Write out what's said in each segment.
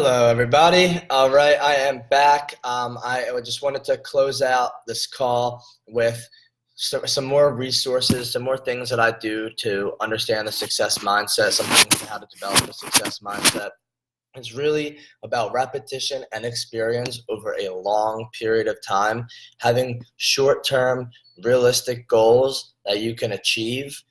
Hello, everybody. All right, I am back. I just wanted to close out this call with some more resources, some more things that I do to understand the success mindset, some things on how to develop a success mindset. It's really about repetition and experience over a long period of time, having short-term, realistic goals that you can achieve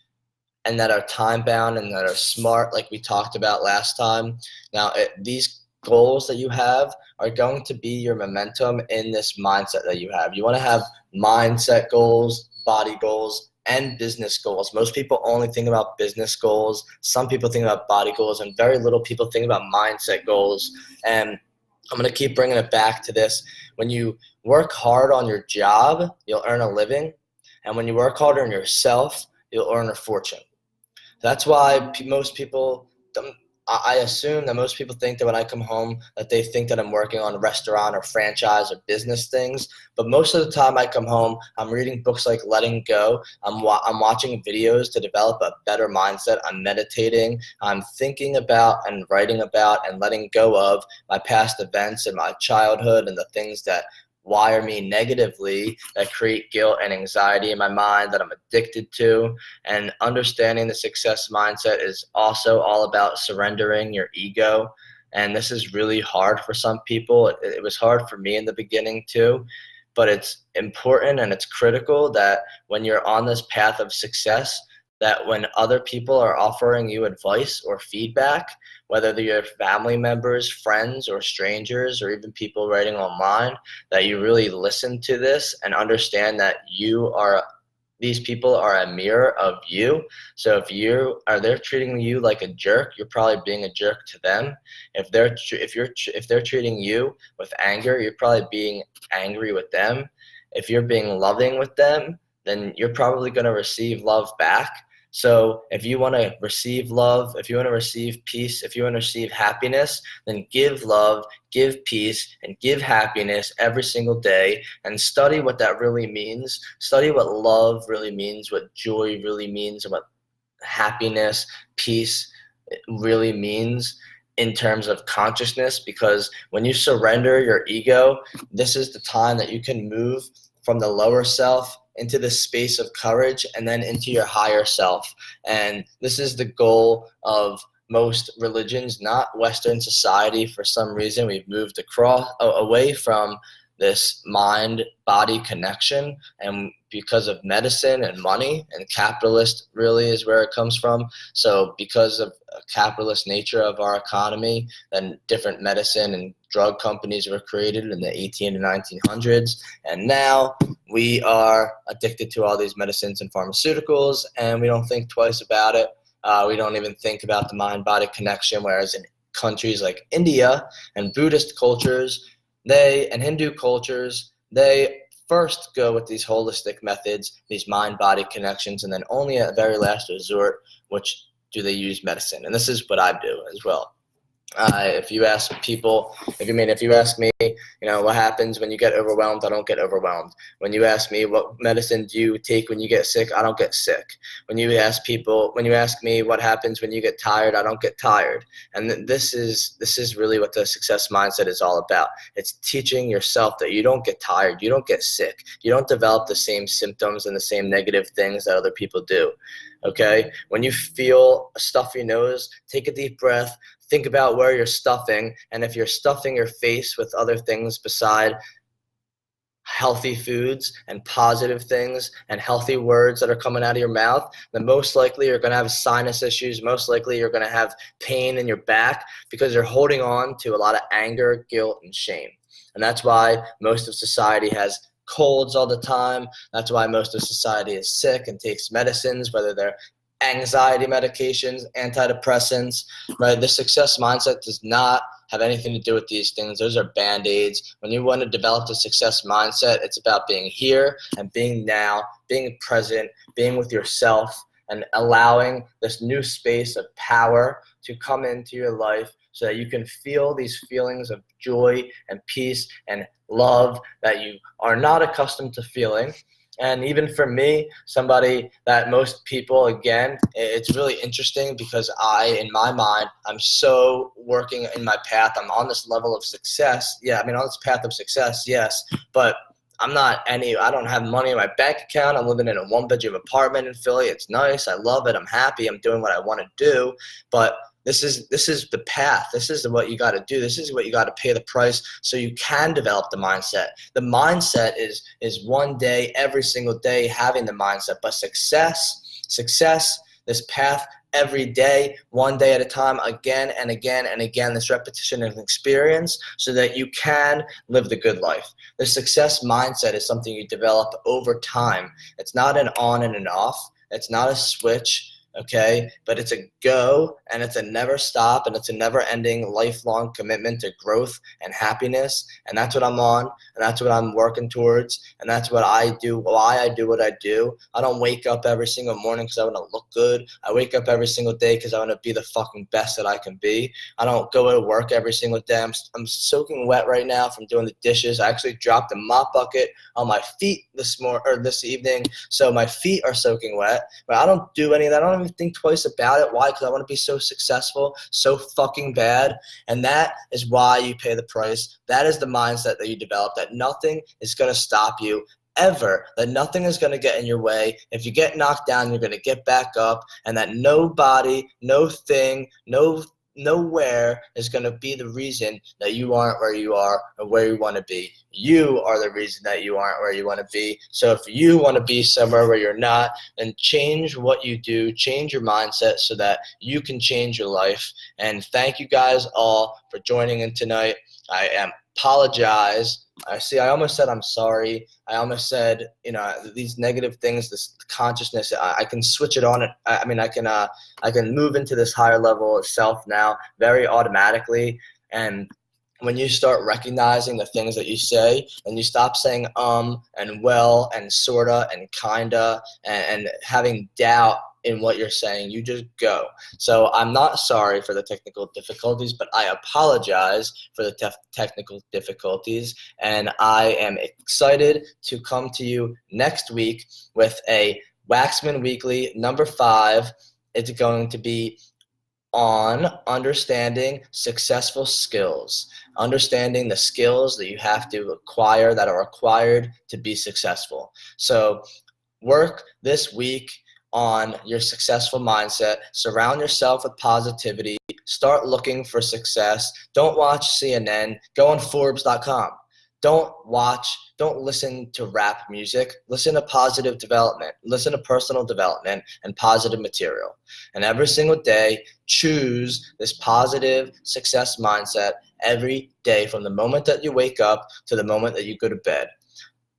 and that are time bound and that are smart, like we talked about last time. Now, these goals that you have are going to be your momentum in this mindset that you have. You want to have mindset goals, body goals, and business goals. Most people only think about business goals. Some people think about body goals, and very little people think about mindset goals. And I'm going to keep bringing it back to this. When you work hard on your job, you'll earn a living. And when you work hard on yourself, you'll earn a fortune. That's why most people, I assume that most people think that when I come home that they think that I'm working on a restaurant or franchise or business things. But most of the time I come home, I'm reading books like Letting Go. I'm watching videos to develop a better mindset. I'm meditating. I'm thinking about and writing about and letting go of my past events and my childhood and the things that wire me negatively, that create guilt and anxiety in my mind that I'm addicted to. And understanding the success mindset is also all about surrendering your ego. And this is really hard for some people. It was hard for me in the beginning too. But it's important and it's critical that when you're on this path of success, that when other people are offering you advice or feedback, whether they're family members, friends, or strangers, or even people writing online, that you really listen to this and understand that these people are a mirror of you. So if they're treating you like a jerk, you're probably being a jerk to them. If they're treating you with anger, you're probably being angry with them. If you're being loving with them, then you're probably going to receive love back. So if you want to receive love, if you want to receive peace, if you want to receive happiness, then give love, give peace, and give happiness every single day, and study what that really means. Study what love really means, what joy really means, and what happiness, peace really means in terms of consciousness. Because when you surrender your ego, this is the time that you can move from the lower self into the space of courage and then into your higher self. And this is the goal of most religions, not Western society. For some reason, we've moved away from this mind-body connection, and because of medicine and money, and capitalist really is where it comes from. So because of a capitalist nature of our economy, then different medicine and drug companies were created in the 18 to 1900s, and now we are addicted to all these medicines and pharmaceuticals, and we don't think twice about it. We don't even think about the mind-body connection, whereas in countries like India and Buddhist cultures, and Hindu cultures, they first go with these holistic methods, these mind-body connections, and then only at very last resort, which do they use medicine. And this is what I do as well. If you ask people, if you ask me, what happens when you get overwhelmed, I don't get overwhelmed. When you ask me what medicine do you take when you get sick, I don't get sick. When you ask me what happens when you get tired, I don't get tired. And this is really what the success mindset is all about. It's teaching yourself that you don't get tired, you don't get sick, you don't develop the same symptoms and the same negative things that other people do. Okay? When you feel a stuffy nose, take a deep breath. Think about where you're stuffing, and if you're stuffing your face with other things beside healthy foods and positive things and healthy words that are coming out of your mouth, then most likely you're going to have sinus issues. Most likely you're going to have pain in your back because you're holding on to a lot of anger, guilt, and shame. And that's why most of society has colds all the time. That's why most of society is sick and takes medicines, whether they're anxiety medications, antidepressants, right? The success mindset does not have anything to do with these things. Those are band-aids. When you want to develop the success mindset, it's about being here and being now, being present, being with yourself, and allowing this new space of power to come into your life so that you can feel these feelings of joy and peace and love that you are not accustomed to feeling. And even for me, somebody that most people, again, it's really interesting because in my mind, I'm so working in my path. I'm on this level of success. Yeah, I mean, on this path of success, yes, but I don't have money in my bank account. I'm living in a one-bedroom apartment in Philly. It's nice. I love it. I'm happy. I'm doing what I want to do. But this is the path. This is what you got to do. This is what you got to pay the price so you can develop the mindset. The mindset is one day, every single day, having the mindset. But success, this path, every day, one day at a time, again and again and again, this repetition and experience so that you can live the good life. The success mindset is something you develop over time. It's not an on and an off. It's not a switch. Okay, but it's a go, and it's a never stop, and it's a never ending lifelong commitment to growth and happiness. And that's what I'm on, and that's what I'm working towards, and that's what I do, why I do what I do. I don't wake up every single morning because I want to look good. I wake up every single day because I want to be the fucking best that I can be. I don't go to work every single day. I'm soaking wet right now from doing the dishes. I actually dropped a mop bucket on my feet this evening, so my feet are soaking wet. But I don't do any of that. I don't even think twice about it. Why? Because I want to be so successful, so fucking bad. And that is why you pay the price. That is the mindset that you develop, that nothing is going to stop you ever, that nothing is going to get in your way. If you get knocked down, you're going to get back up, and that nobody, no thing, nowhere is going to be the reason that you aren't where you are or where you want to be. You are the reason that you aren't where you want to be. So if you want to be somewhere where you're not, then change what you do, change your mindset so that you can change your life. And thank you guys all for joining in tonight. I apologize. I almost said I'm sorry. I almost said, these negative things, this consciousness, I can switch it on. I can move into this higher level of self now very automatically. And when you start recognizing the things that you say, and you stop saying and well and sorta and kinda and having doubt in what you're saying, you just go. So I'm not sorry for the technical difficulties, but I apologize for the technical difficulties, and I am excited to come to you next week with a Waxman Weekly number 5. It's going to be on understanding successful skills, understanding the skills that you have to acquire, that are required to be successful. So work this week on your successful mindset. Surround yourself with positivity. Start looking for success. Don't watch CNN. Go on Forbes.com. Don't listen to rap music. Listen to positive development. Listen to personal development and positive material. And every single day, choose this positive success mindset every day, from the moment that you wake up to the moment that you go to bed.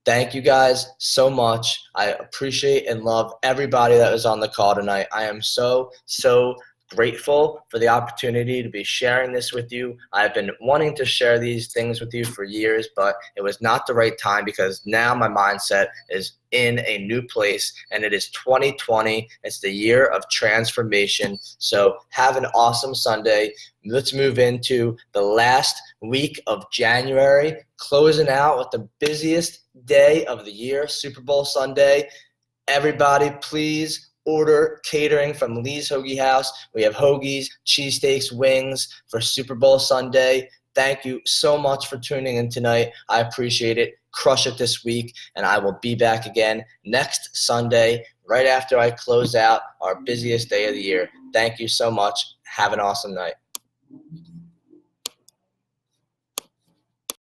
Thank you guys so much. I appreciate and love everybody that was on the call tonight. I am so grateful for the opportunity to be sharing this with you. I've been wanting to share these things with you for years, but it was not the right time because now my mindset is in a new place, and it is 2020. It's the year of transformation. So have an awesome Sunday. Let's move into the last week of January, closing out with the busiest day of the year, Super Bowl Sunday. Everybody, please order catering from Lee's Hoagie House. We have hoagies, cheesesteaks, wings for Super Bowl Sunday. Thank you so much for tuning in tonight. I appreciate it. Crush it this week, and I will be back again next Sunday right after I close out our busiest day of the year. Thank you so much. Have an awesome night.